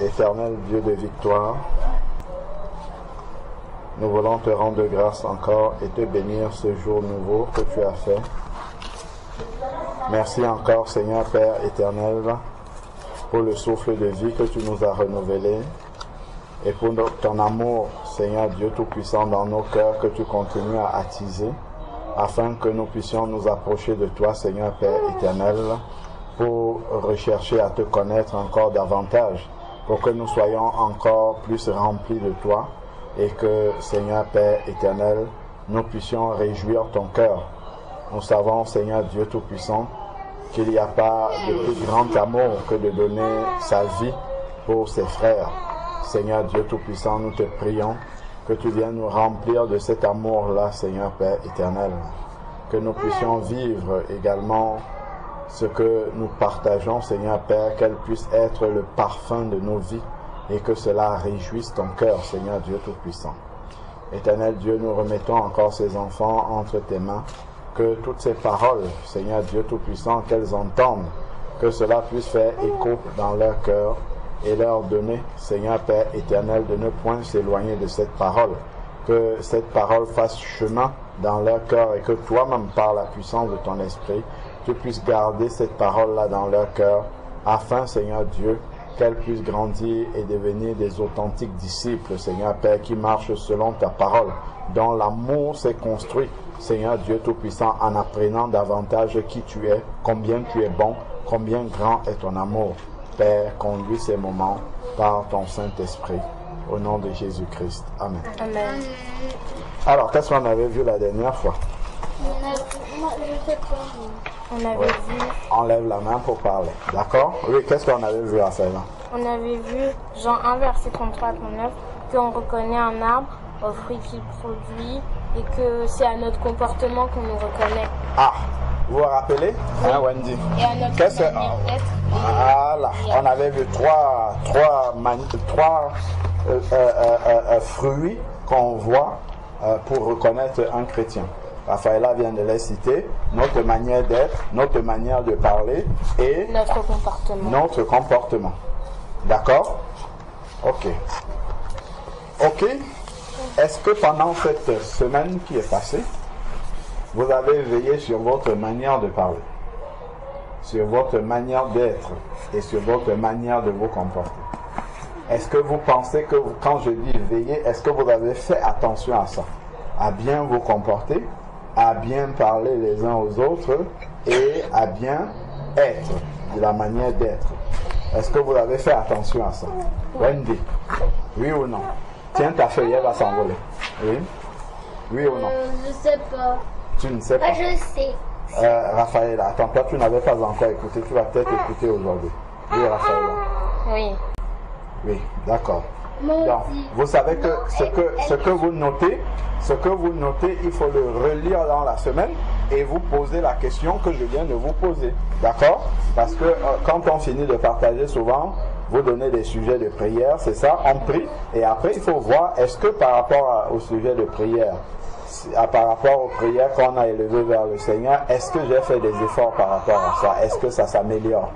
Éternel Dieu de victoire, nous voulons te rendre grâce encore et te bénir ce jour nouveau que tu as fait. Merci encore Seigneur Père éternel pour le souffle de vie que tu nous as renouvelé et pour ton amour Seigneur Dieu Tout-Puissant dans nos cœurs que tu continues à attiser afin que nous puissions nous approcher de toi Seigneur Père éternel pour rechercher à te connaître encore davantage, pour que nous soyons encore plus remplis de toi et que Seigneur Père éternel nous puissions réjouir ton cœur. Nous savons Seigneur Dieu Tout-Puissant qu'il n'y a pas de plus grand amour que de donner sa vie pour ses frères. Seigneur Dieu Tout-Puissant, nous te prions que tu viennes nous remplir de cet amour-là, Seigneur Père éternel. Que nous puissions vivre également ce que nous partageons, Seigneur Père, qu'elle puisse être le parfum de nos vies et que cela réjouisse ton cœur, Seigneur Dieu Tout-Puissant. Éternel Dieu, nous remettons encore ces enfants entre tes mains. Que toutes ces paroles, Seigneur Dieu Tout-Puissant, qu'elles entendent, que cela puisse faire écho dans leur cœur et leur donner, Seigneur Père éternel, de ne point s'éloigner de cette parole. Que cette parole fasse chemin dans leur cœur et que toi-même, par la puissance de ton esprit, tu puisses garder cette parole-là dans leur cœur afin, Seigneur Dieu, qu'elle puisse grandir et devenir des authentiques disciples, Seigneur Père, qui marchent selon ta parole, dont l'amour s'est construit, Seigneur Dieu Tout-Puissant, en apprenant davantage qui tu es, combien tu es bon, combien grand est ton amour. Père, conduis ces moments par ton Saint-Esprit. Au nom de Jésus-Christ. Amen. Amen. Alors, qu'est-ce qu'on avait vu la dernière fois? On avait vu. Enlève la main pour parler. D'accord? Oui, qu'est-ce qu'on avait vu à faire là? On avait vu Jean 1, verset 33 à 39, qu'on reconnaît un arbre aux fruits qu'il produit et que c'est à notre comportement qu'on nous reconnaît. Ah, vous vous rappelez? Oui. Hein, Wendy? Et à notre manière d'être. Voilà, on avait vu trois fruits qu'on voit pour reconnaître un chrétien. Raphaëlla vient de les citer, notre manière d'être, notre manière de parler et notre comportement. D'accord? Ok. Ok. Est-ce que pendant cette semaine qui est passée, vous avez veillé sur votre manière de parler, sur votre manière d'être et sur votre manière de vous comporter? Est-ce que vous pensez que, quand je dis veiller, est-ce que vous avez fait attention à ça? À bien vous comporter, à bien parler les uns aux autres et à bien être, de la manière d'être. Est-ce que vous avez fait attention à ça? Wendy, oui ou non? Tiens, ta feuille, elle va s'envoler. Oui? Oui ou non? Je sais pas. Tu ne sais pas? Je sais. Raphaël, attends, toi tu n'avais pas encore écouté, tu vas peut-être écouter aujourd'hui. Oui, Raphaël. Oui. Oui, d'accord. Donc, vous savez que ce que vous notez, il faut le relire dans la semaine et vous poser la question que je viens de vous poser. D'accord? Parce que quand on finit de partager souvent, vous donnez des sujets de prière, c'est ça, on prie, et après il faut voir, est-ce que par rapport au sujet de prière, par rapport aux prières qu'on a élevées vers le Seigneur, est-ce que j'ai fait des efforts par rapport à ça? Est-ce que ça s'améliore?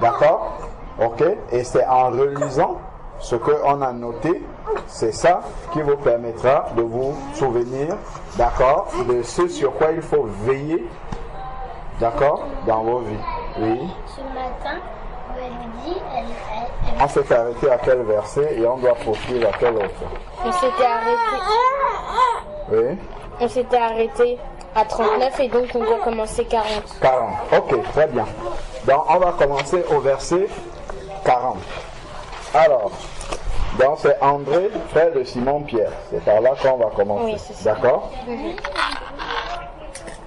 D'accord? Ok? Et c'est en relisant ce qu'on a noté, c'est ça qui vous permettra de vous souvenir, d'accord, de ce sur quoi il faut veiller, d'accord, dans vos vies. Oui. Ce matin, Wendy, on s'est arrêté à quel verset et on doit poursuivre à quel autre? On s'était arrêté. Oui. On s'était arrêté à 39 et donc on doit commencer 40. 40. Ok, très bien. Donc on va commencer au verset 40. Alors, donc c'est André, frère de Simon-Pierre. C'est par là qu'on va commencer. Oui, c'est ça. D'accord?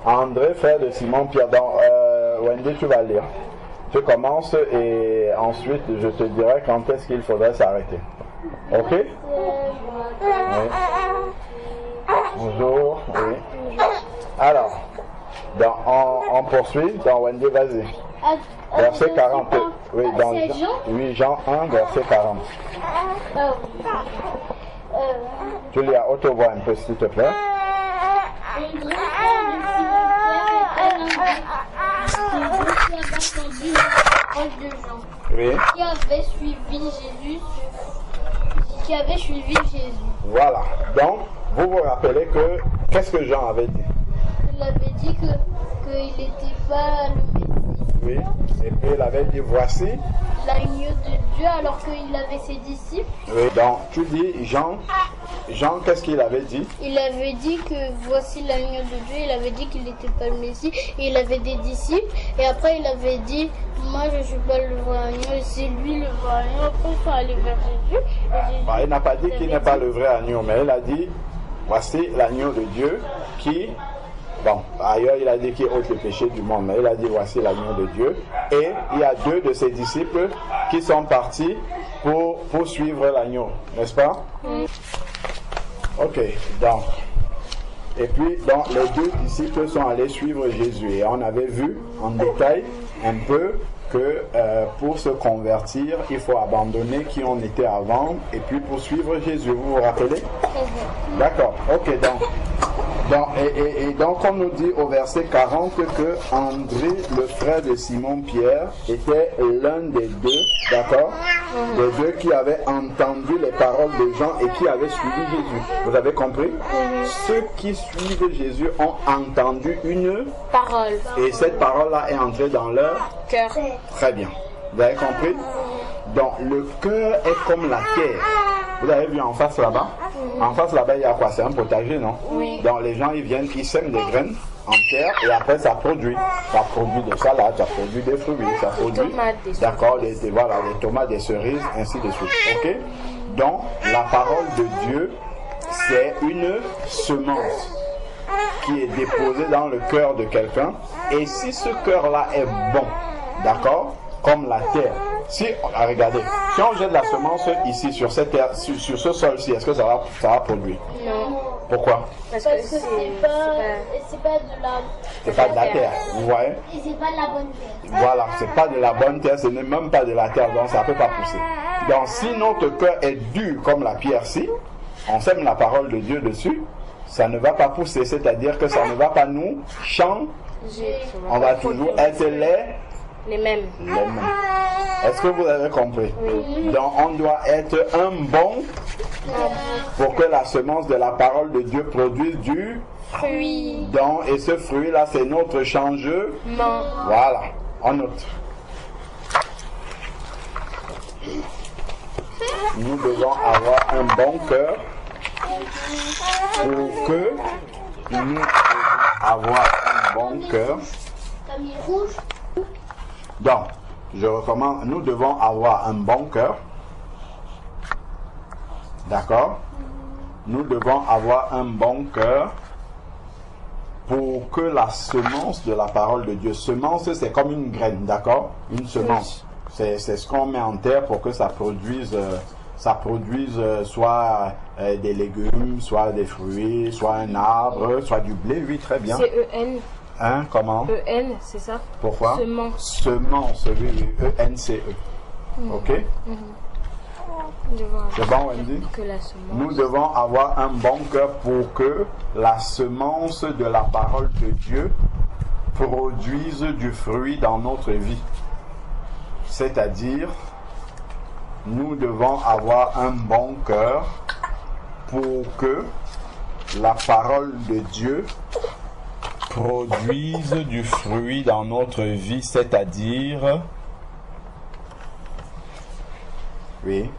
André, frère de Simon-Pierre. Donc, Wendy, tu vas lire. Tu commences et ensuite je te dirai quand est-ce qu'il faudrait s'arrêter. Ok? Oui. Bonjour. Oui. Alors, on poursuit. Dans Wendy, vas-y. Verset 40. Oui, dans Jean, oui, Jean 1, verset 40. Tu lis à haute voix un peu, s'il te plaît. proches de Jean, Oui. qui avait suivi Jésus. Voilà. Donc, vous vous rappelez que, qu'est-ce que Jean avait dit? Il avait dit qu'il n'était pas le Messie. Oui. Et puis il avait dit, voici. L'agneau de Dieu, alors qu'il avait ses disciples. Oui. Donc, tu dis, Jean, qu'est-ce qu'il avait dit? Il avait dit que voici l'agneau de Dieu. Il avait dit qu'il n'était pas le Messie. Et il avait des disciples. Et après, il avait dit, moi, je ne suis pas le vrai agneau. Et c'est lui le vrai agneau. Après, ils sont allés vers Jésus. Et Jésus Il n'a pas dit qu'il n'est pas le vrai agneau, mais il a dit, voici l'agneau de Dieu qui... Bon, ailleurs il a dit qu'il ôte le péché du monde, mais il a dit voici l'agneau de Dieu. Et il y a 2 de ses disciples qui sont partis pour suivre l'agneau, n'est-ce pas? Oui. Ok, donc. Et puis, donc, les 2 disciples sont allés suivre Jésus. Et on avait vu en détail un peu que pour se convertir, il faut abandonner qui on était avant et puis poursuivre Jésus. Vous vous rappelez? D'accord, ok, donc. Et donc on nous dit au verset 40 que André, le frère de Simon-Pierre, était l'un des 2, d'accord, des 2 qui avaient entendu les paroles de Jean et qui avaient suivi Jésus. Vous avez compris? Ceux qui suivent Jésus ont entendu une Parole. et cette parole-là est entrée dans leur Cœur. Très bien. Vous avez compris? Donc le cœur est comme la terre. Vous avez vu en face là-bas? En face là-bas, il y a quoi? C'est un potager, non? Oui. Donc les gens, ils viennent, ils sèment des graines en terre et après ça produit. Ça produit des salades, ça produit des fruits, ça produit... tomates, des D'accord, voilà, les tomates, des cerises, ainsi de suite. Ok? Donc la parole de Dieu, c'est une semence qui est déposée dans le cœur de quelqu'un. Et si ce cœur-là est bon, d'accord, comme la terre, si, regardez, si on jette la semence ici sur cette terre, sur ce sol-ci, est-ce que ça va produire? Non. Pourquoi? Parce que que c'est pas de la... C'est pas de la terre, vous voyez? Et c'est pas de la bonne terre. Voilà, c'est pas de la bonne terre, ce n'est même pas de la terre, donc ça ne peut pas pousser. Donc si notre cœur est dur comme la pierre-ci, on sème la parole de Dieu dessus, ça ne va pas pousser, c'est-à-dire que ça ne va pas nous changer. On va toujours être les mêmes. Est-ce que vous avez compris? Oui. Donc on doit être un bon pour que la semence de la parole de Dieu produise du Fruit. donc, et ce fruit-là, c'est notre changement. Voilà, on note. Nous devons avoir un bon cœur pour que nous devons avoir un bon cœur. Donc, je recommande, nous devons avoir un bon cœur. D'accord? Nous devons avoir un bon cœur pour que la semence de la parole de Dieu, semence c'est comme une graine, d'accord? Une semence. C'est ce qu'on met en terre pour que ça produise soit des légumes, soit des fruits, soit un arbre, soit du blé, oui, très bien. C'est E-N. Hein, comment? E-N, c'est ça? Pourquoi? Semence. Semence, oui, E-N-C-E. Ok? C'est bon, Wendy? Que la semence. Nous devons avoir un bon cœur pour que la semence de la parole de Dieu produise du fruit dans notre vie. C'est-à-dire, nous devons avoir un bon cœur pour que la parole de Dieu produise du fruit dans notre vie, c'est-à-dire... Oui.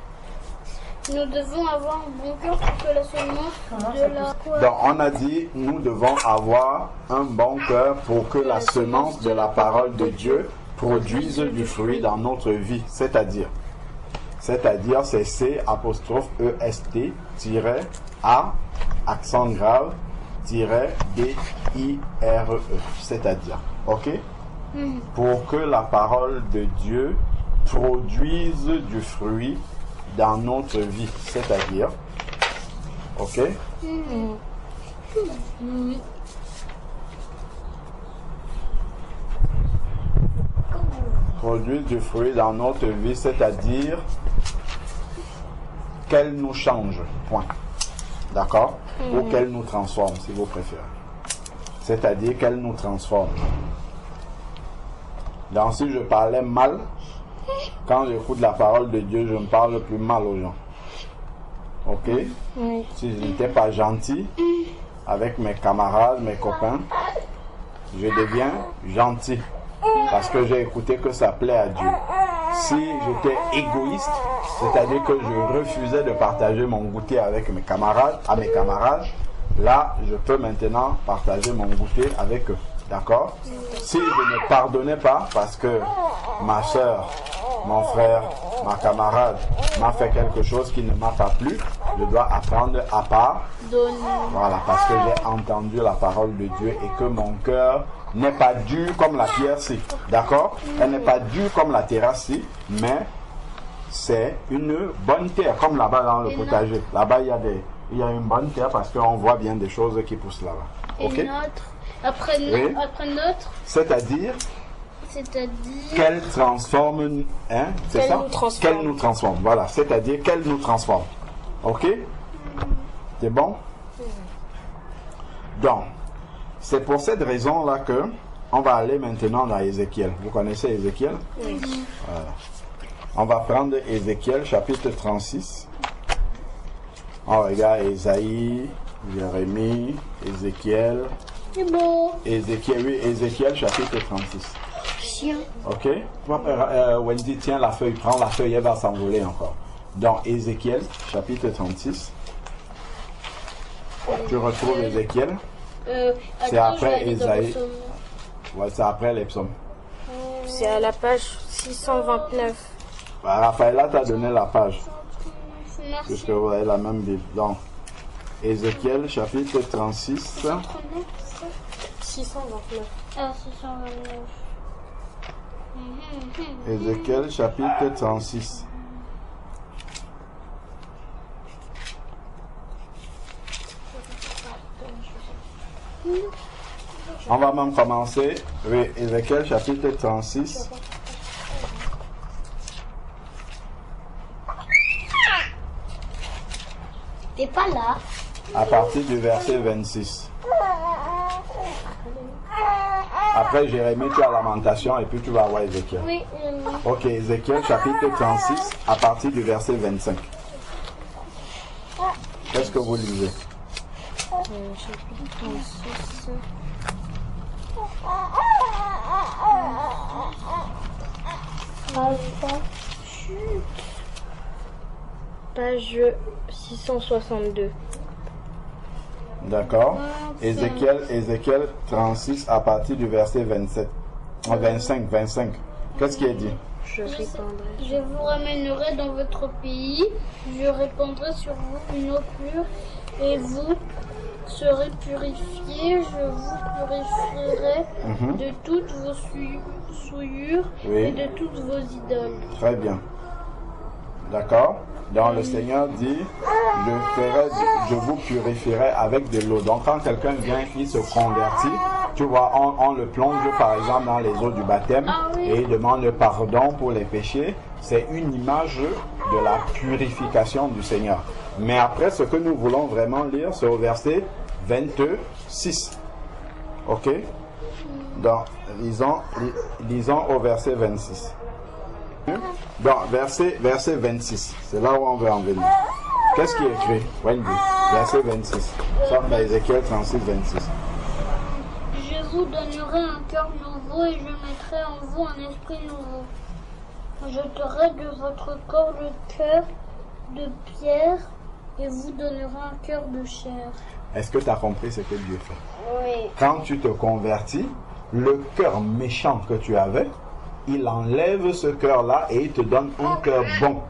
Nous devons avoir un bon cœur pour que la semence de la... Donc on a dit, nous devons avoir un bon cœur pour que la semence de la parole de Dieu produise du fruit dans notre vie. C'est-à-dire, c'est C apostrophe E-S-T -A accent grave D-I-R-E. C'est-à-dire, ok? Pour que la parole de Dieu produise du fruit dans notre vie, c'est-à-dire, ok? Produise du fruit dans notre vie, c'est-à-dire qu'elle nous change, point. D'accord? Ou qu'elle nous transforme, si vous préférez. C'est-à-dire qu'elle nous transforme. Donc si je parlais mal, quand j'écoute la parole de Dieu, je ne parle plus mal aux gens. Ok? Oui. Si je n'étais pas gentil avec mes camarades, mes copains, je deviens gentil. Parce que j'ai écouté que ça plaît à Dieu. Si j'étais égoïste, c'est-à-dire que je refusais de partager mon goûter avec mes camarades, là, je peux maintenant partager mon goûter avec eux. D'accord? Si je ne pardonnais pas parce que ma soeur, mon frère, ma camarade m'a fait quelque chose qui ne m'a pas plu, je dois apprendre à pardonner. Voilà, parce que j'ai entendu la parole de Dieu et que mon cœur n'est pas dur comme la pierre-ci. D'accord? Elle n'est pas dure comme la terrasse-ci, mais c'est une bonne terre, comme là-bas dans le potager. Là-bas, il y a une bonne terre parce qu'on voit bien des choses qui poussent là-bas. Ok? Et après notre, c'est-à-dire qu'elle transforme, hein, c'est Qu'elle ça? nous transforme. Qu'elle nous transforme, voilà, c'est-à-dire qu'elle nous transforme. Ok? C'est bon? Donc, c'est pour cette raison-là que on va aller maintenant dans Ézéchiel. Vous connaissez Ézéchiel? Oui. Voilà. On va prendre Ézéchiel chapitre 36. On regarde Ésaïe, Jérémie, Ézéchiel. c'est beau. Ézéchiel chapitre 36. Chien. Ok? Wendy, tiens la feuille, prends la feuille, elle va s'envoler encore. Donc, Ézéchiel chapitre 36. Tu retrouves Ézéchiel. C'est après Ésaïe. Ouais, c'est après les psaumes. C'est à la page 629. Bah, Raphaël t'a donné la page, Merci. puisque vous avez la même Bible. Donc, Ézéchiel chapitre 36. 629. Ah, 629. Ézéchiel chapitre 36. On va même commencer. Oui, Ézéchiel chapitre 36. T'es pas là. À partir du verset 26. Après Jérémie, tu as Lamentation et puis tu vas voir Ézéchiel. Oui. Ok, Ézéchiel chapitre 36 à partir du verset 25. Qu'est-ce que vous lisez? Chapitre 36. Page 662. D'accord. Ézéchiel 36 à partir du verset 27. 25. Qu'est-ce qui est dit? Je répandrai. Je vous ramènerai dans votre pays, je répandrai sur vous une eau pure et vous serez purifiés, je vous purifierai de toutes vos souillures Oui. et de toutes vos idoles. Très bien. D'accord. Donc le Seigneur dit, je vous purifierai avec de l'eau. Donc quand quelqu'un vient, il se convertit, tu vois, on le plonge par exemple dans les eaux du baptême et il demande pardon pour les péchés. C'est une image de la purification du Seigneur. Mais après, ce que nous voulons vraiment lire, c'est au verset 26. Ok? Donc, lisons au verset 26. Donc, verset 26, c'est là où on veut en venir. Qu'est-ce qui est écrit? Wendy, verset 26. Sommes dans Ézéchiel 36, 26. Je vous donnerai un cœur nouveau et je mettrai en vous un esprit nouveau. Je jeterai de votre corps le cœur de pierre et vous donnerai un cœur de chair. Est-ce que tu as compris ce que Dieu fait? Oui. Quand tu te convertis, le cœur méchant que tu avais, il enlève ce cœur-là et il te donne un cœur bon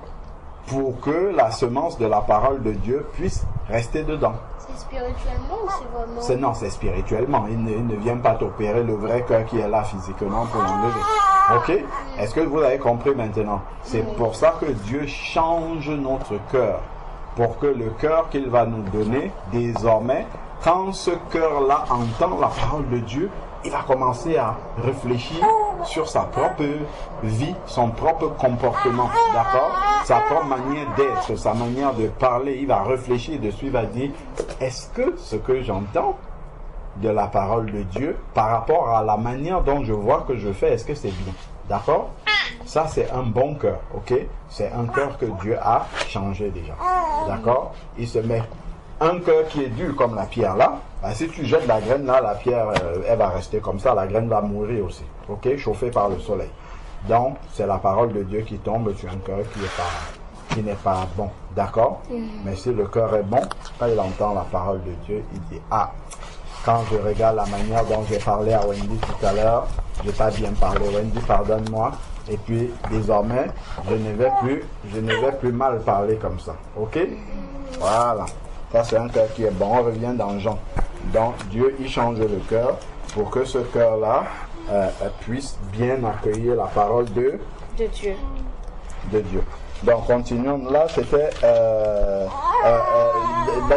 pour que la semence de la parole de Dieu puisse rester dedans. C'est spirituellement ou c'est vraiment... Non, c'est spirituellement. Il ne vient pas t'opérer le vrai cœur qui est là physiquement pour l'enlever. Ok? Est-ce que vous avez compris maintenant? C'est pour ça que Dieu change notre cœur. Pour que le cœur qu'il va nous donner, désormais, quand ce cœur-là entend la parole de Dieu, il va commencer à réfléchir sur sa propre vie, son propre comportement, d'accord? Sa propre manière d'être, sa manière de parler. Il va réfléchir dessus, il va dire, est-ce que ce que j'entends de la parole de Dieu, par rapport à la manière dont je vois que je fais, est-ce que c'est bien? D'accord? Ça, c'est un bon cœur, ok? C'est un cœur que Dieu a changé déjà. D'accord? Il se met un cœur qui est dur comme la pierre là. Ben, si tu jettes la graine là, la pierre, elle va rester comme ça. La graine va mourir aussi, ok? Chauffée par le soleil. Donc, c'est la parole de Dieu qui tombe sur un cœur qui n'est pas bon. D'accord? Mais si le cœur est bon, quand il entend la parole de Dieu, il dit, ah, quand je regarde la manière dont j'ai parlé à Wendy tout à l'heure, je n'ai pas bien parlé. Wendy, pardonne-moi. Et puis, désormais, je ne vais plus mal parler comme ça. Ok? Voilà. Ça, c'est un cœur qui est bon. On revient dans Jean. Donc, Dieu, il change le cœur pour que ce cœur-là puisse bien accueillir la parole de Dieu. Donc, continuons. Là, c'était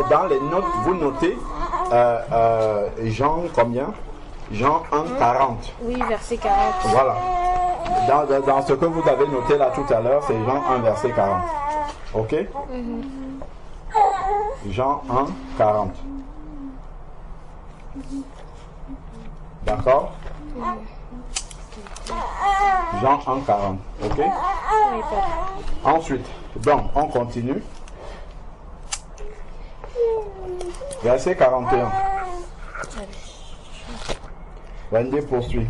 dans les notes, vous notez Jean combien? Jean 1, 40. Oui, verset 40. Voilà. Dans ce que vous avez noté là tout à l'heure, c'est Jean 1, verset 40. Ok? Jean 1, 40. D'accord? Jean 1, 40. Ok? Ensuite, donc, on continue. Verset 41. Wendy poursuit.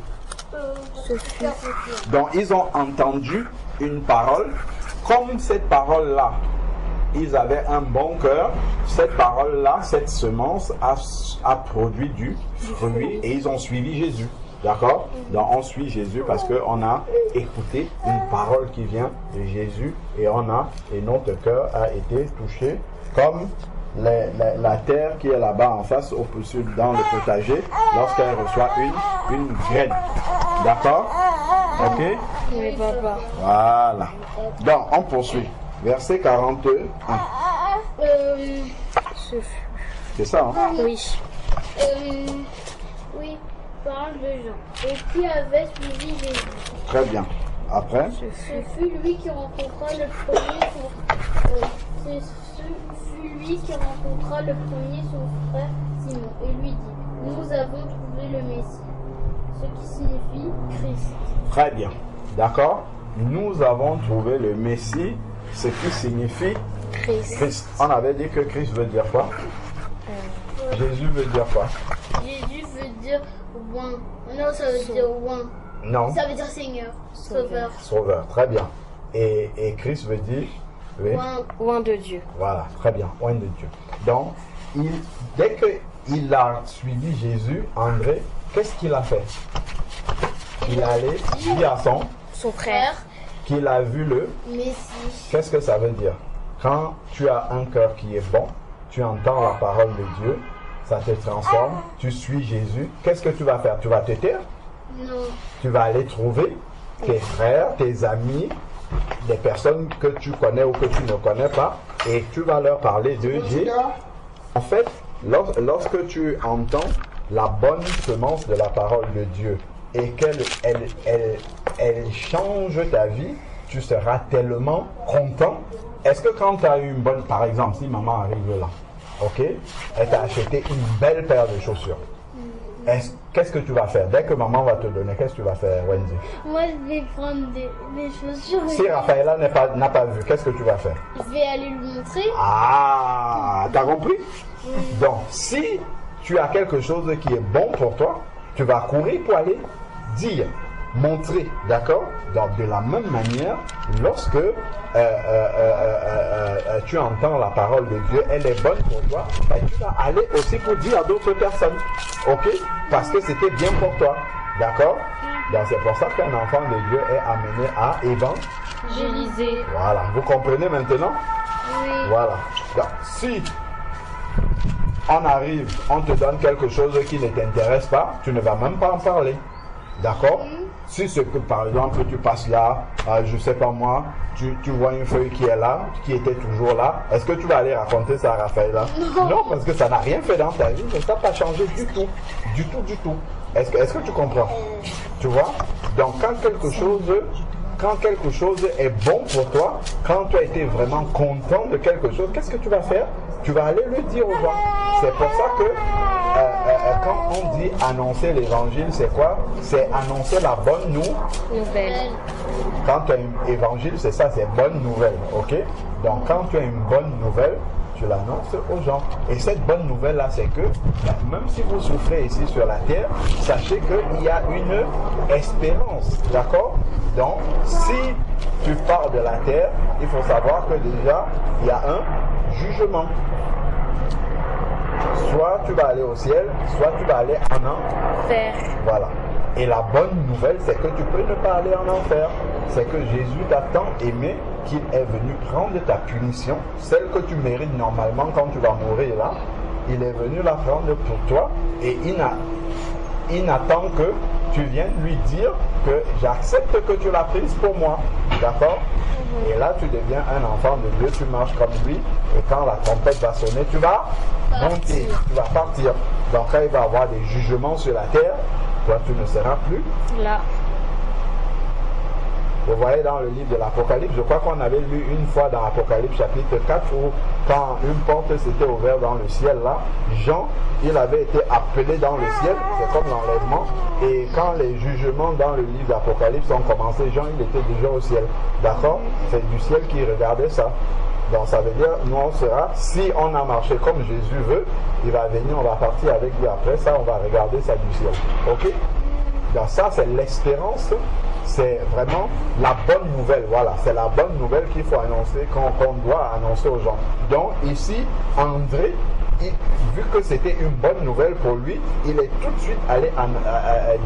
Donc, ils ont entendu une parole. Comme cette parole-là, ils avaient un bon cœur. Cette parole-là, cette semence a produit du fruit et ils ont suivi Jésus. D'accord? Donc, on suit Jésus parce qu'on a écouté une parole qui vient de Jésus et notre cœur a été touché comme la terre qui est là-bas en face, dans le potager, lorsqu'elle reçoit une graine. D'accord? Ok? Oui, papa. Voilà. Donc, on poursuit. Verset 41. C'est ça, hein? Oui. Oui, parle de Jean. Et qui avait suivi Jésus. Très bien. Après? Ce fut lui qui rencontra le premier son frère Simon et lui dit, nous avons trouvé le Messie, ce qui signifie Christ. Très bien. D'accord? Nous avons trouvé le Messie, ce qui signifie Christ. On avait dit que Christ veut dire quoi? Jésus veut dire quoi? Jésus veut dire oint. Non, ça veut dire oint. Non. Ça veut dire Seigneur, Sauveur. Sauveur, très bien. Et Christ veut dire Oint de Dieu. Voilà, très bien, oint de Dieu. Donc, dès qu'il a suivi Jésus, André, qu'est-ce qu'il a fait? Il est allé dire à son frère qu'il a vu le Messie. Qu'est-ce que ça veut dire? Quand tu as un cœur qui est bon, tu entends la parole de Dieu, ça te transforme, tu suis Jésus, qu'est-ce que tu vas faire? Tu vas te taire? Non. Tu vas aller trouver tes frères, tes amis, des personnes que tu connais ou que tu ne connais pas, et tu vas leur parler de Jésus. En fait, lorsque tu entends la bonne semence de la parole de Dieu et qu'elle change ta vie, tu seras tellement content. Est-ce que quand tu as eu une bonne, par exemple, si maman arrive là, ok, elle t'a acheté une belle paire de chaussures, qu'est-ce que tu vas faire? Dès que maman va te donner, qu'est-ce que tu vas faire, Wendy? Moi, je vais prendre des chaussures. Si Raphaëla n'a pas vu, qu'est-ce que tu vas faire? Je vais aller lui montrer. Ah, t'as compris? Donc, si tu as quelque chose qui est bon pour toi, tu vas courir pour aller dire, montrer, d'accord? Donc, de la même manière, lorsque tu entends la parole de Dieu, elle est bonne pour toi, ben, tu vas aller aussi pour dire à d'autres personnes, ok? Parce que c'était bien pour toi, d'accord? Donc, c'est pour ça qu'un enfant de Dieu est amené à évangéliser. Voilà, vous comprenez maintenant? Oui. Voilà. Donc, si on arrive, on te donne quelque chose qui ne t'intéresse pas, tu ne vas même pas en parler. D'accord? Si c'est que par exemple tu passes là, je sais pas moi, tu vois une feuille qui est là, qui était toujours là, est-ce que tu vas aller raconter ça à Raphaël? Non, parce que ça n'a rien fait dans ta vie, mais ça n'a pas changé du tout. Du tout. Est-ce que tu comprends? Tu vois? Donc quand quelque chose est bon pour toi, quand tu as été vraiment content de quelque chose, qu'est-ce que tu vas faire? Tu vas aller le dire aux gens. C'est pour ça que quand on dit annoncer l'évangile, c'est quoi? C'est annoncer la bonne Nouvelle. Quand tu as un évangile, c'est ça, c'est bonne nouvelle, ok? Donc quand tu as une bonne nouvelle, tu l'annonces aux gens. Et cette bonne nouvelle-là, c'est que même si vous souffrez ici sur la terre, sachez qu'il y a une espérance, d'accord? Donc, si tu pars de la terre, il faut savoir que déjà, il y a un jugement. Soit tu vas aller au ciel, soit tu vas aller en enfer. Voilà. Et la bonne nouvelle, c'est que tu peux ne pas aller en enfer. C'est que Jésus t'a tant aimé qu'il est venu prendre ta punition, celle que tu mérites normalement quand tu vas mourir là. Il est venu la prendre pour toi et il n'attend que tu viennes lui dire que j'accepte que tu l'as prise pour moi. D'accord? Et là, tu deviens un enfant de Dieu, tu marches comme lui. Et quand la trompette va sonner, tu vas monter, tu vas partir. Donc quand il va y avoir des jugements sur la terre, toi, tu ne seras plus là. Vous voyez dans le livre de l'Apocalypse, je crois qu'on avait lu une fois dans l'Apocalypse chapitre 4 où quand une porte s'était ouverte dans le ciel là, Jean, il avait été appelé dans le ciel, c'est comme l'enlèvement, et quand les jugements dans le livre d'Apocalypse ont commencé, Jean il était déjà au ciel, d'accord? C'est du ciel qui regardait ça. Donc ça veut dire, nous on sera, si on a marché comme Jésus veut, il va venir, on va partir avec lui après ça, on va regarder ça du ciel, ok? Donc ça c'est l'espérance. C'est vraiment la bonne nouvelle, voilà, c'est la bonne nouvelle qu'il faut annoncer, qu'on doit annoncer aux gens. Donc ici, André, vu que c'était une bonne nouvelle pour lui, il est tout de suite allé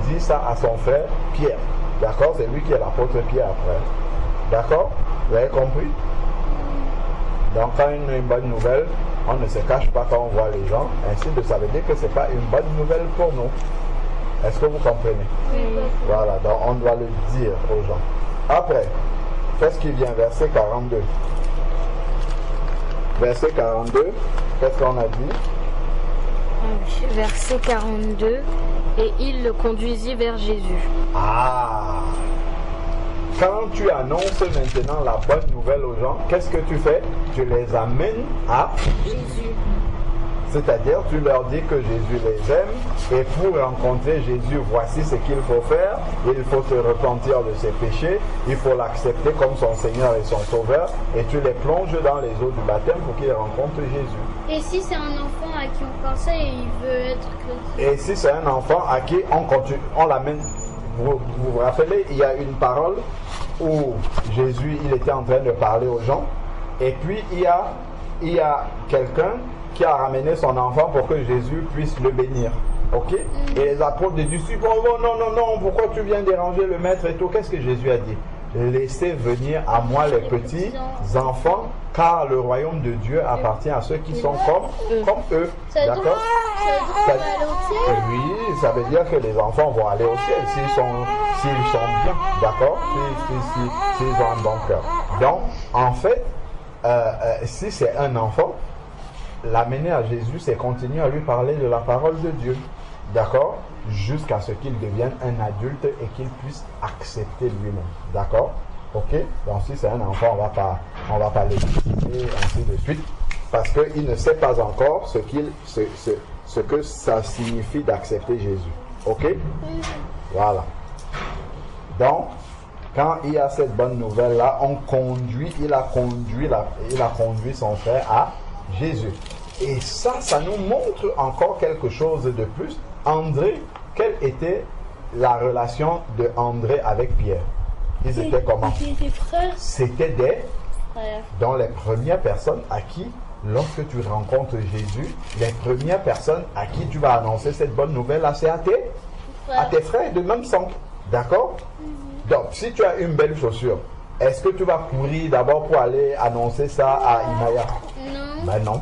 dire ça à son frère Pierre. D'accord? C'est lui qui est l'apôtre Pierre après. D'accord? Vous avez compris? Donc quand une bonne nouvelle, on ne se cache pas quand on voit les gens, ainsi de ça veut dire que ce n'est pas une bonne nouvelle pour nous. Est-ce que vous comprenez? Oui. Voilà, donc on doit le dire aux gens. Après, qu'est-ce qui vient? Verset 42. Verset 42, qu'est-ce qu'on a dit? Verset 42, et il le conduisit vers Jésus. Ah! Quand tu annonces maintenant la bonne nouvelle aux gens, qu'est-ce que tu fais? Tu les amènes à Jésus. C'est-à-dire, tu leur dis que Jésus les aime et pour rencontrer Jésus, voici ce qu'il faut faire. Il faut se repentir de ses péchés, il faut l'accepter comme son Seigneur et son Sauveur et tu les plonges dans les eaux du baptême pour qu'ils rencontrent Jésus. Et si c'est un enfant à qui on pensait et il veut être chrétien? Et si c'est un enfant à qui on continue, on l'amène. Vous vous rappelez, il y a une parole où Jésus, il était en train de parler aux gens et puis il y a quelqu'un qui a ramené son enfant pour que Jésus puisse le bénir. Ok? Et les apôtres, les disciples, oh non, pourquoi tu viens déranger le maître et tout? Qu'est-ce que Jésus a dit? Laissez venir à moi les petits enfants, car le royaume de Dieu appartient à ceux qui sont comme eux. D'accord? Ça veut dire qu'on va aller au ciel? Oui, ça veut dire que les enfants vont aller au ciel s'ils sont bien, d'accord? S'ils ont un bon cœur. Donc, en fait, si c'est un enfant, l'amener à Jésus, c'est continuer à lui parler de la parole de Dieu, d'accord, jusqu'à ce qu'il devienne un adulte et qu'il puisse accepter lui-même, d'accord, ok. Donc si c'est un enfant, on va pas l'éduquer, ainsi de suite, parce qu'il ne sait pas encore ce que ça signifie d'accepter Jésus, ok. Voilà. Donc quand il y a cette bonne nouvelle là, il a conduit son frère à Jésus. Et ça nous montre encore quelque chose de plus. André, quelle était la relation de André avec Pierre? Ils étaient comment? C'était des frères. C'était des Frères. dans les premières personnes à qui, lorsque tu rencontres Jésus, les premières personnes à qui tu vas annoncer cette bonne nouvelle là, c'est à tes frères de même sang. D'accord? Donc, si tu as une belle chaussure, est-ce que tu vas courir d'abord pour aller annoncer ça à Imaya? Non. Ben non.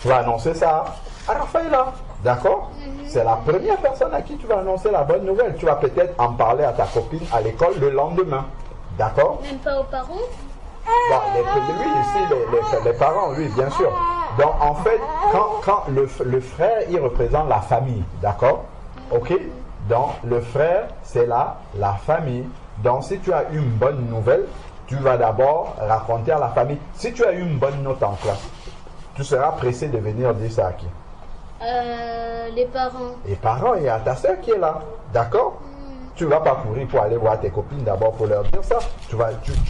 Tu vas annoncer ça à Raphaëla. D'accord? C'est la première personne à qui tu vas annoncer la bonne nouvelle. Tu vas peut-être en parler à ta copine à l'école le lendemain. D'accord? Même pas aux parents? Bon, lui ici, les parents, oui, bien sûr. Donc, en fait, quand le frère, il représente la famille. D'accord? Ok? Donc, le frère, c'est la famille. Donc, si tu as une bonne nouvelle, tu vas d'abord raconter à la famille. Si tu as eu une bonne note en classe, tu seras pressé de venir dire ça à qui? Les parents. Les parents et à ta soeur qui est là. D'accord? Tu ne vas pas courir pour aller voir tes copines d'abord pour leur dire ça. Tu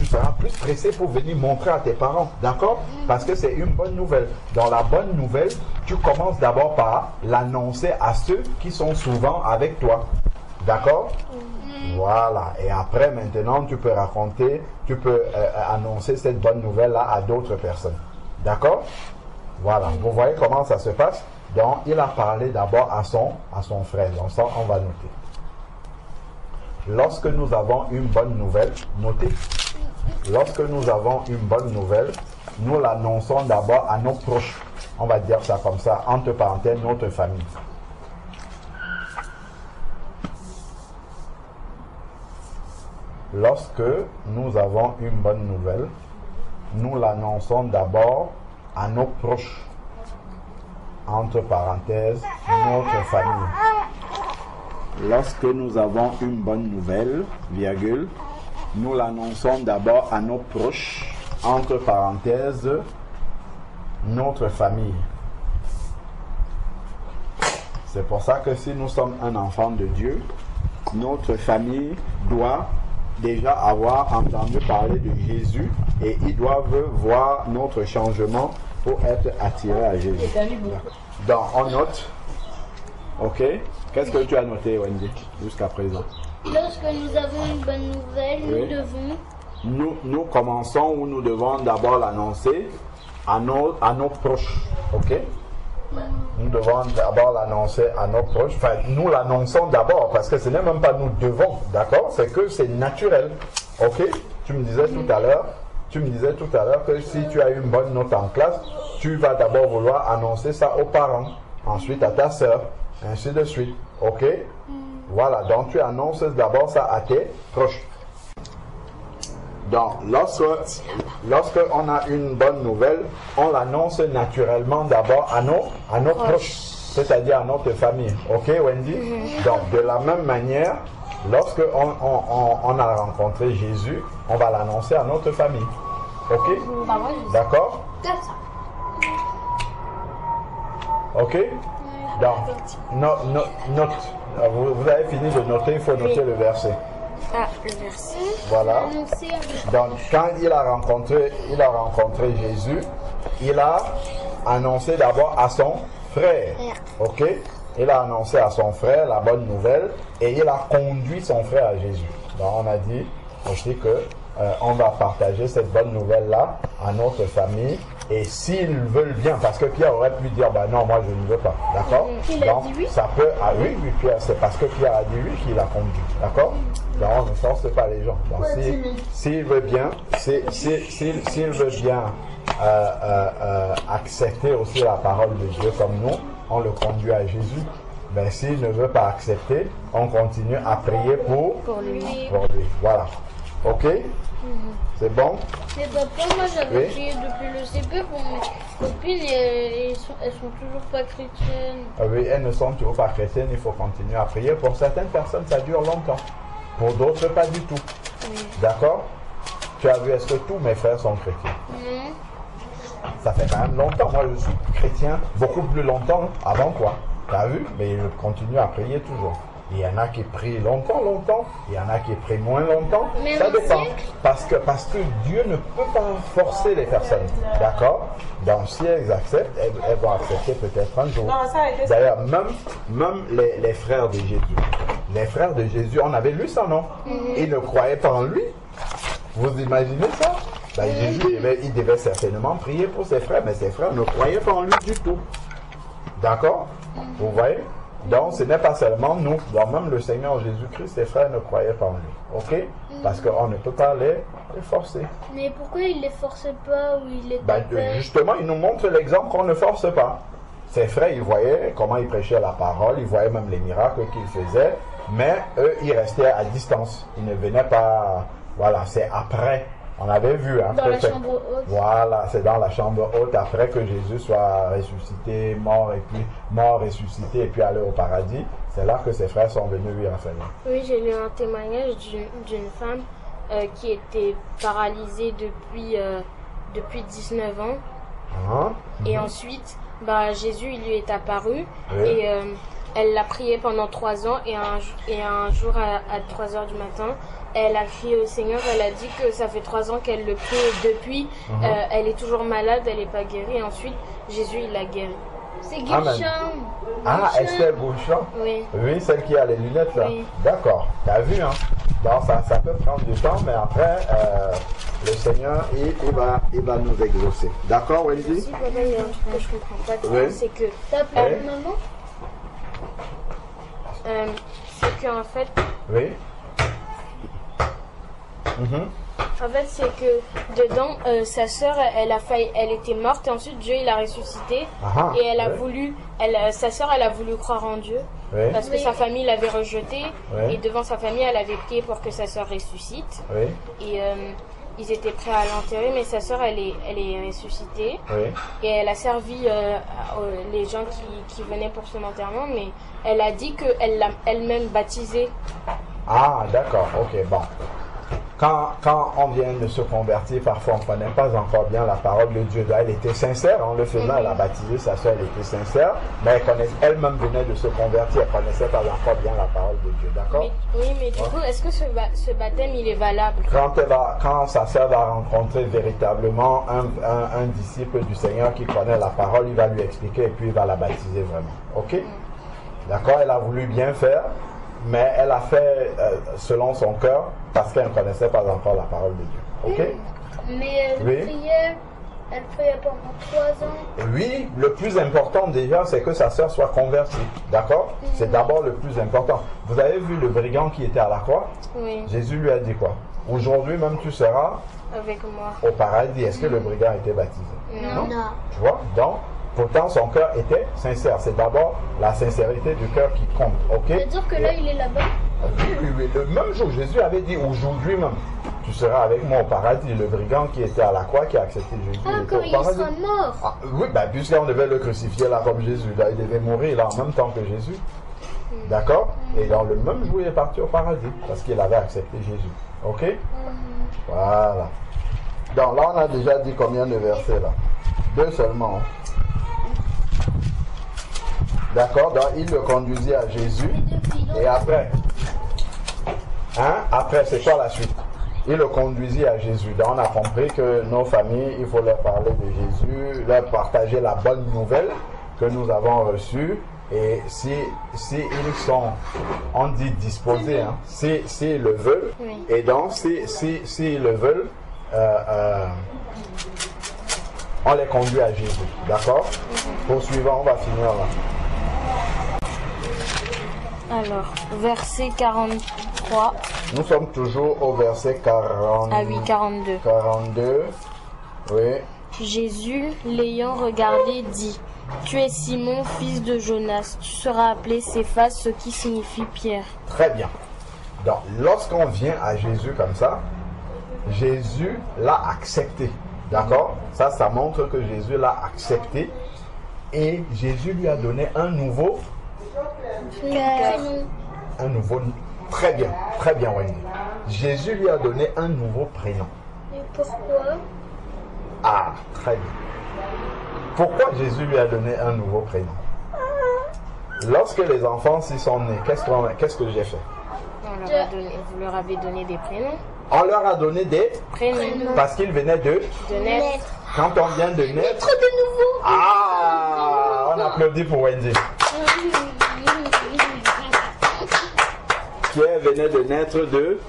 seras plus pressé pour venir montrer à tes parents. D'accord? Parce que c'est une bonne nouvelle. Dans la bonne nouvelle, tu commences d'abord par l'annoncer à ceux qui sont souvent avec toi. D'accord? Voilà. Et après, maintenant, tu peux raconter, tu peux annoncer cette bonne nouvelle-là à d'autres personnes. D'accord? Voilà. Vous voyez comment ça se passe? Donc, il a parlé d'abord à son frère. Donc, ça, on va noter. Lorsque nous avons une bonne nouvelle, notez. Lorsque nous avons une bonne nouvelle, nous l'annonçons d'abord à nos proches. On va dire ça comme ça, entre parenthèses, notre famille. Lorsque nous avons une bonne nouvelle, nous l'annonçons d'abord à nos proches. Entre parenthèses, notre famille. Lorsque nous avons une bonne nouvelle, virgule, nous l'annonçons d'abord à nos proches, entre parenthèses, notre famille. C'est pour ça que si nous sommes un enfant de Dieu, notre famille doit déjà avoir entendu parler de Jésus et ils doivent voir notre changement pour être attirés à Jésus. Donc, on note. Ok? Qu'est-ce que tu as noté, Wendy, jusqu'à présent? Lorsque nous avons une bonne nouvelle, nous commençons ou nous devons d'abord l'annoncer à nos proches. Ok? Nous devons d'abord l'annoncer à nos proches. Enfin, nous l'annonçons d'abord parce que ce n'est même pas nous devons, d'accord? C'est que c'est naturel. Ok? Tu me disais tout à l'heure que si tu as une bonne note en classe, tu vas d'abord vouloir annoncer ça aux parents, ensuite à ta soeur, ainsi de suite. Ok? Voilà, donc tu annonces d'abord ça à tes proches. Donc, lorsque on a une bonne nouvelle, on l'annonce naturellement d'abord à nos proches, c'est-à-dire à notre famille. Ok, Wendy? Donc, de la même manière, lorsque on a rencontré Jésus, on va l'annoncer à notre famille. Ok? D'accord? Ok? Donc, note. Vous avez fini de noter, il faut noter le verset. Ah, le verset. Voilà. Donc, quand il a rencontré Jésus, il a annoncé d'abord à son frère. Ok? Il a annoncé à son frère la bonne nouvelle et il a conduit son frère à Jésus. Donc, on a dit aussi que on va partager cette bonne nouvelle-là à notre famille. Et s'ils veulent bien, parce que Pierre aurait pu dire, bah non, moi je ne veux pas, d'accord? Donc, ça peut, ah oui, Pierre, c'est parce que Pierre a dit oui qu'il a conduit, d'accord? Donc, on ne force pas les gens. Donc, s'il veut bien, s'il veut bien accepter aussi la parole de Dieu comme nous, on le conduit à Jésus. Mais s'il ne veut pas accepter, on continue à prier pour lui. Voilà. Ok? C'est bon? Mais papa, moi j'avais prié depuis le CP pour mes copines et elles sont toujours pas chrétiennes. Oui, elles ne sont toujours pas chrétiennes, il faut continuer à prier. Pour certaines personnes, ça dure longtemps. Pour d'autres, pas du tout. D'accord? Tu as vu, est-ce que tous mes frères sont chrétiens? Ça fait quand même longtemps. Moi, je suis chrétien beaucoup plus longtemps avant quoi. Tu as vu? Mais je continue à prier toujours. Il y en a qui prient longtemps, il y en a qui prient moins longtemps, mais ça dépend. Parce que Dieu ne peut pas forcer les personnes, d'accord? Donc si elles acceptent, elles vont accepter peut-être un jour. D'ailleurs, même les frères de Jésus, on avait lu ça, non? Ils ne croyaient pas en lui. Vous imaginez ça? Ben, Jésus, il devait certainement prier pour ses frères, mais ses frères ne croyaient pas en lui du tout. D'accord? Vous voyez? Donc, ce n'est pas seulement nous, donc même le Seigneur Jésus-Christ, ses frères ne croyaient pas en lui. Ok? Parce qu'on ne peut pas les forcer. Mais pourquoi il ne les forçait pas ou il les tapait? Justement, il nous montre l'exemple qu'on ne force pas. Ses frères, ils voyaient comment il prêchait la parole, ils voyaient même les miracles qu'il faisait, mais eux, ils restaient à distance. Ils ne venaient pas... Voilà, c'est après. On avait vu. Hein, dans la chambre haute. Voilà, c'est dans la chambre haute après que Jésus soit ressuscité, mort, ressuscité, et puis allé au paradis. C'est là que ses frères sont venus lui renseigner. Oui, j'ai lu un témoignage d'une femme qui était paralysée depuis 19 ans. Et ensuite, Jésus il lui est apparu Oui. et elle l'a prié pendant 3 ans et un jour à 3 heures du matin, elle a crié au Seigneur, elle a dit que ça fait 3 ans qu'elle le prie et depuis elle est toujours malade, elle n'est pas guérie et ensuite Jésus il l'a guérie. C'est Amen. Guichon. Ah, Esther Bouchon? Oui. Oui, celle qui a les lunettes là. Oui. D'accord, t'as vu hein. Donc ça peut prendre du temps, mais après le Seigneur il va nous exaucer. D'accord, Wendy? Si, papa, il y a un truc que je comprends pas, Oui. c'est que T'appelles Oui. maman? c'est qu'en fait Oui. Mhm. En fait, c'est que dedans, sa sœur, elle était morte et ensuite Dieu il l'a ressuscité Ah, et elle a oui. voulu, sa sœur, elle a voulu croire en Dieu Oui. parce que Oui. sa famille l'avait rejeté Oui. et devant sa famille, elle avait prié pour que sa sœur ressuscite Oui. et ils étaient prêts à l'enterrer, mais sa sœur, elle est ressuscitée Oui. et elle a servi les gens qui venaient pour son enterrement, mais elle a dit qu'elle l'a elle-même baptisé. Ah, d'accord, ok, bon. Quand on vient de se convertir, parfois on ne connaît pas encore bien la parole de Dieu. Là, elle était sincère, on le faisait, elle a baptisé sa soeur, elle était sincère, mais elle-même venait de se convertir, elle ne connaissait pas encore bien la parole de Dieu, d'accord? Mais du coup, est-ce que ce baptême, il est valable? Quand sa sœur va rencontrer véritablement un disciple du Seigneur qui connaît la parole, il va lui expliquer et puis il va la baptiser vraiment, ok? D'accord, elle a voulu bien faire, mais elle a fait selon son cœur parce qu'elle ne connaissait pas encore la parole de Dieu. Ok? Mais Oui. elle priait pendant 3 ans. Oui, le plus important déjà, c'est que sa sœur soit convertie. D'accord? C'est d'abord le plus important. Vous avez vu le brigand qui était à la croix? Oui, Jésus lui a dit quoi? Aujourd'hui même tu seras avec moi. au paradis. Est-ce que le brigand a été baptisé? Non. Tu vois? Donc, pourtant son cœur était sincère. C'est d'abord la sincérité du cœur qui compte. Ok? C'est-à-dire que là, il est là-bas. Oui. Le même jour, Jésus avait dit aujourd'hui même, tu seras avec moi au paradis. Le brigand qui était à la croix, qui a accepté Jésus, Ah, il était quand au il paradis. sera mort. Ah, oui, puisqu'on devait le crucifier là comme Jésus, là, il devait mourir là en même temps que Jésus. D'accord? Et dans le même jour, il est parti au paradis parce qu'il avait accepté Jésus. Ok? Voilà. Donc là, on a déjà dit combien de versets là? 2 seulement. D'accord? Donc il le conduisit à Jésus. Et après, après, c'est quoi la suite? Il le conduisit à Jésus. Donc on a compris que nos familles, il faut leur parler de Jésus, leur partager la bonne nouvelle que nous avons reçue. Et si ils sont, on dit disposés, s'ils le veulent, Oui. et donc s'ils le veulent, on les conduit à Jésus. D'accord? Poursuivant, on va finir là. Alors, verset 43 Nous sommes toujours au verset 40. à 42. 42. Oui. Jésus, l'ayant regardé, dit: Tu es Simon, fils de Jonas, tu seras appelé Céphas, ce qui signifie Pierre. Très bien. Donc, lorsqu'on vient à Jésus comme ça, Jésus l'a accepté. D'accord? Ça montre que Jésus l'a accepté. Et Jésus lui a donné un nouveau. Très bien, Wendy. Jésus lui a donné un nouveau prénom. Et pourquoi? Ah, très bien. Pourquoi Jésus lui a donné un nouveau prénom? Lorsque les enfants s'y sont nés, qu'est-ce que j'ai fait? Vous leur avez donné des prénoms? On leur a donné des Prénoms. parce qu'ils venaient de naître. quand on vient de naître. De nouveau. Ah, on applaudit pour Wendy qui venait de naître de.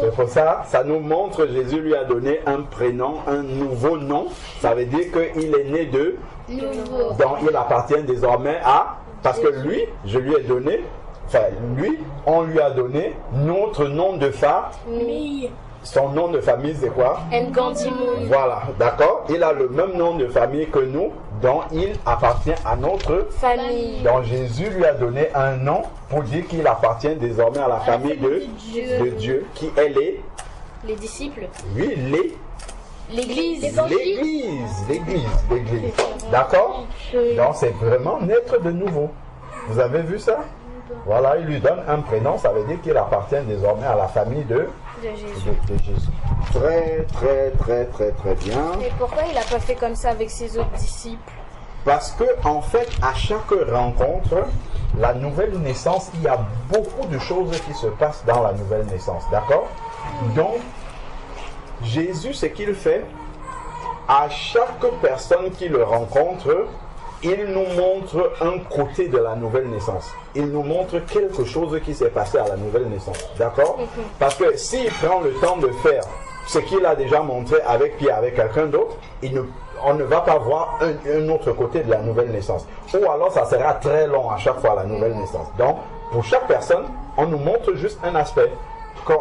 C'est pour ça, ça nous montre Jésus lui a donné un prénom, un nouveau nom. Ça veut dire qu'il est né de. Nouveau. Donc il appartient désormais à. Parce que lui, je lui ai donné. Enfin, lui, on lui a donné notre nom de famille. Son nom de famille, c'est quoi? Ngandimoun. Voilà, d'accord? Il a le même nom de famille que nous, dont il appartient à notre Famille. Donc Jésus lui a donné un nom pour dire qu'il appartient désormais à la famille de Dieu, qui est Les disciples. oui, L'Église. l'église. D'accord? Donc c'est vraiment naître de nouveau. Vous avez vu ça? Voilà, il lui donne un prénom, ça veut dire qu'il appartient désormais à la famille de Jésus. de Jésus. Très bien. Et pourquoi il n'a pas fait comme ça avec ses autres disciples? Parce que, en fait, à chaque rencontre, la nouvelle naissance, il y a beaucoup de choses qui se passent dans la nouvelle naissance. D'accord? Donc, Jésus, ce qu'il fait, à chaque personne qui le rencontre, il nous montre un côté de la nouvelle naissance. Il nous montre quelque chose qui s'est passé à la nouvelle naissance. D'accord? Parce que s'il prend le temps de faire ce qu'il a déjà montré avec Pierre, avec quelqu'un d'autre, on ne va pas voir un autre côté de la nouvelle naissance. Ou alors ça sera très long à chaque fois la nouvelle naissance. Donc, pour chaque personne, on nous montre juste un aspect.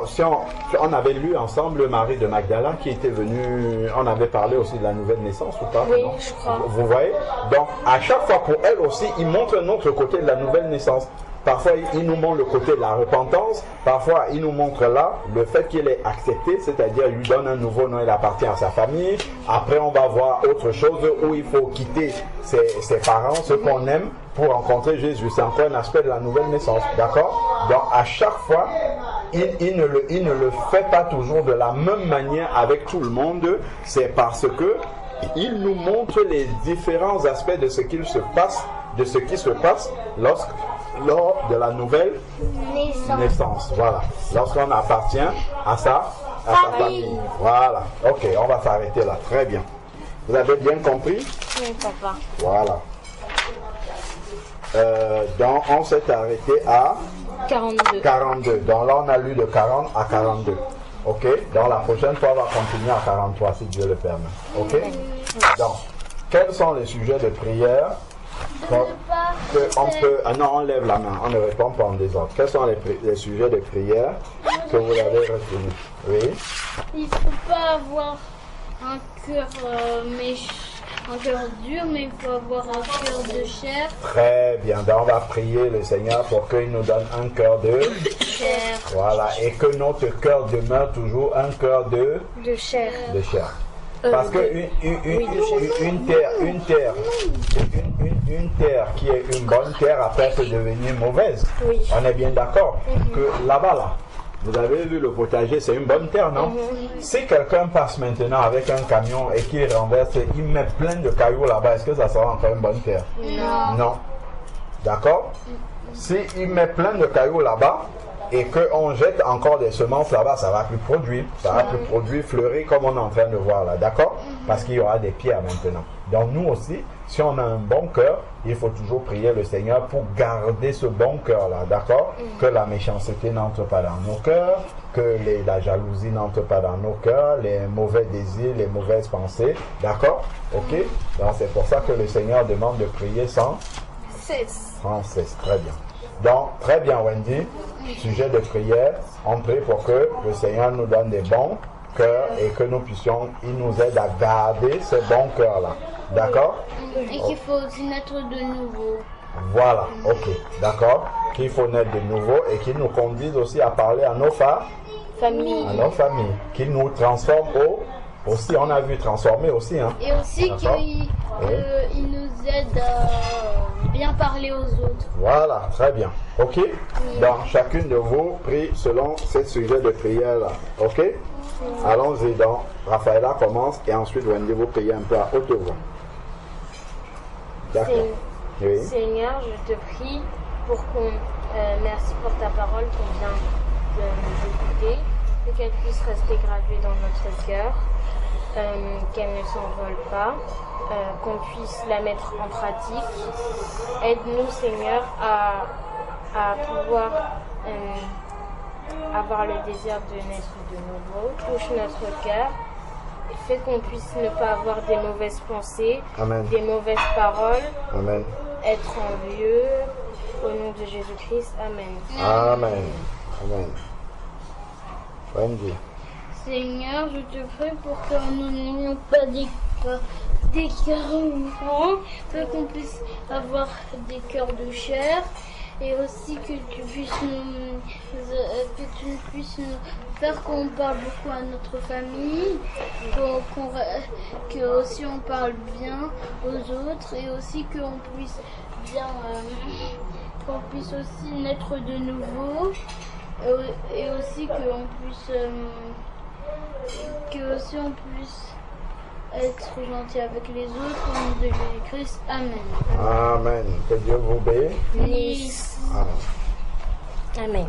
Si on avait lu ensemble Marie de Magdala qui était venue, on avait parlé aussi de la nouvelle naissance ou pas? Oui, non? je crois. Vous voyez? Donc, à chaque fois pour elle aussi, il montre un autre côté de la nouvelle naissance. Parfois, il nous montre le côté de la repentance. Parfois, il nous montre là le fait qu'il est accepté, c'est-à-dire il lui donne un nouveau nom, il appartient à sa famille. Après, on va voir autre chose où il faut quitter ses parents, ceux qu'on aime, pour rencontrer Jésus. C'est encore un aspect de la nouvelle naissance. D'accord? Donc, à chaque fois, il ne le fait pas toujours de la même manière avec tout le monde. C'est parce que il nous montre les différents aspects de ce qui se passe lors de la nouvelle naissance. Voilà. Lorsqu'on appartient à sa famille. Voilà. Ok, on va s'arrêter là. Très bien. Vous avez bien compris? Oui, papa. Voilà. Donc, on s'est arrêté à 42. Donc là, on a lu de 40 à 42. Ok? Donc la prochaine fois, on va continuer à 43 si Dieu le permet. Ok? Donc, quels sont les sujets de prière non, on lève la main, on ne répond pas en désordre. Quels sont les sujets de prière que vous avez retenus? Oui? Il ne faut pas avoir un cœur un cœur dur, mais il faut avoir un cœur de chair. Très bien, donc on va prier le Seigneur pour qu'il nous donne un cœur de chair. Voilà, et que notre cœur demeure toujours un cœur de chair. De chair. Parce que une terre qui est une bonne terre après peut devenir mauvaise. Oui. On est bien d'accord que là-bas, vous avez vu le potager, c'est une bonne terre, non? Si quelqu'un passe maintenant avec un camion et qu'il renverse, il met plein de cailloux là-bas, est-ce que ça sera encore une bonne terre? Non. D'accord? S'il met plein de cailloux là-bas, et qu'on jette encore des semences là-bas, ça va plus produire. Ça va plus produire, fleurir comme on est en train de voir là, d'accord? Parce qu'il y aura des pierres maintenant. Donc nous aussi, si on a un bon cœur, il faut toujours prier le Seigneur pour garder ce bon cœur là, d'accord? Que la méchanceté n'entre pas dans nos cœurs, que la jalousie n'entre pas dans nos cœurs, les mauvais désirs, les mauvaises pensées, d'accord? Ok? Donc c'est pour ça que le Seigneur demande de prier sans cesse. Sans cesse, très bien. Donc, très bien Wendy, sujet de prière, on prie pour que le Seigneur nous donne des bons cœurs et que nous puissions, il nous aide à garder ce bon cœur-là. D'accord? Et qu'il faut aussi naître de nouveau. Voilà, ok, d'accord. Qu'il faut naître de nouveau et qu'il nous conduise aussi à parler à nos familles. À nos familles. Qu'il nous transforme aussi, on a vu transformer aussi. Hein. Et aussi qu'il nous aide à bien parler aux autres. Voilà, très bien. Ok? Donc, chacune de vous prie selon ce sujet de prière-là. Ok? Allons-y donc. Raphaëla commence et ensuite Wendy vous priez un peu à haute voix. D'accord. Oui. Seigneur, je te prie pour qu'on. Merci pour ta parole qu'on vient de nous écouter et qu'elle puisse rester gravée dans notre cœur. Qu'elle ne s'envole pas, qu'on puisse la mettre en pratique. Aide-nous, Seigneur, à pouvoir avoir le désir de naître de nouveau. Touche notre cœur. Fais qu'on puisse ne pas avoir des mauvaises pensées, Amen. Des mauvaises paroles, Amen. Être envieux. Au nom de Jésus-Christ, Amen. Amen. Amen. Wendy. Seigneur, je te prie pour que nous n'ayons pas des cœurs grands, qu'on puisse avoir des cœurs de chair, et aussi que tu puisses nous faire qu'on parle beaucoup à notre famille, que aussi on parle bien aux autres, et aussi qu'on puisse bien, qu'on puisse aussi naître de nouveau, et aussi qu'on puisse que aussi on puisse être gentil avec les autres. Au nom de Jésus-Christ. Amen. Amen. Que Dieu vous bénisse. Nice. Amen. Amen.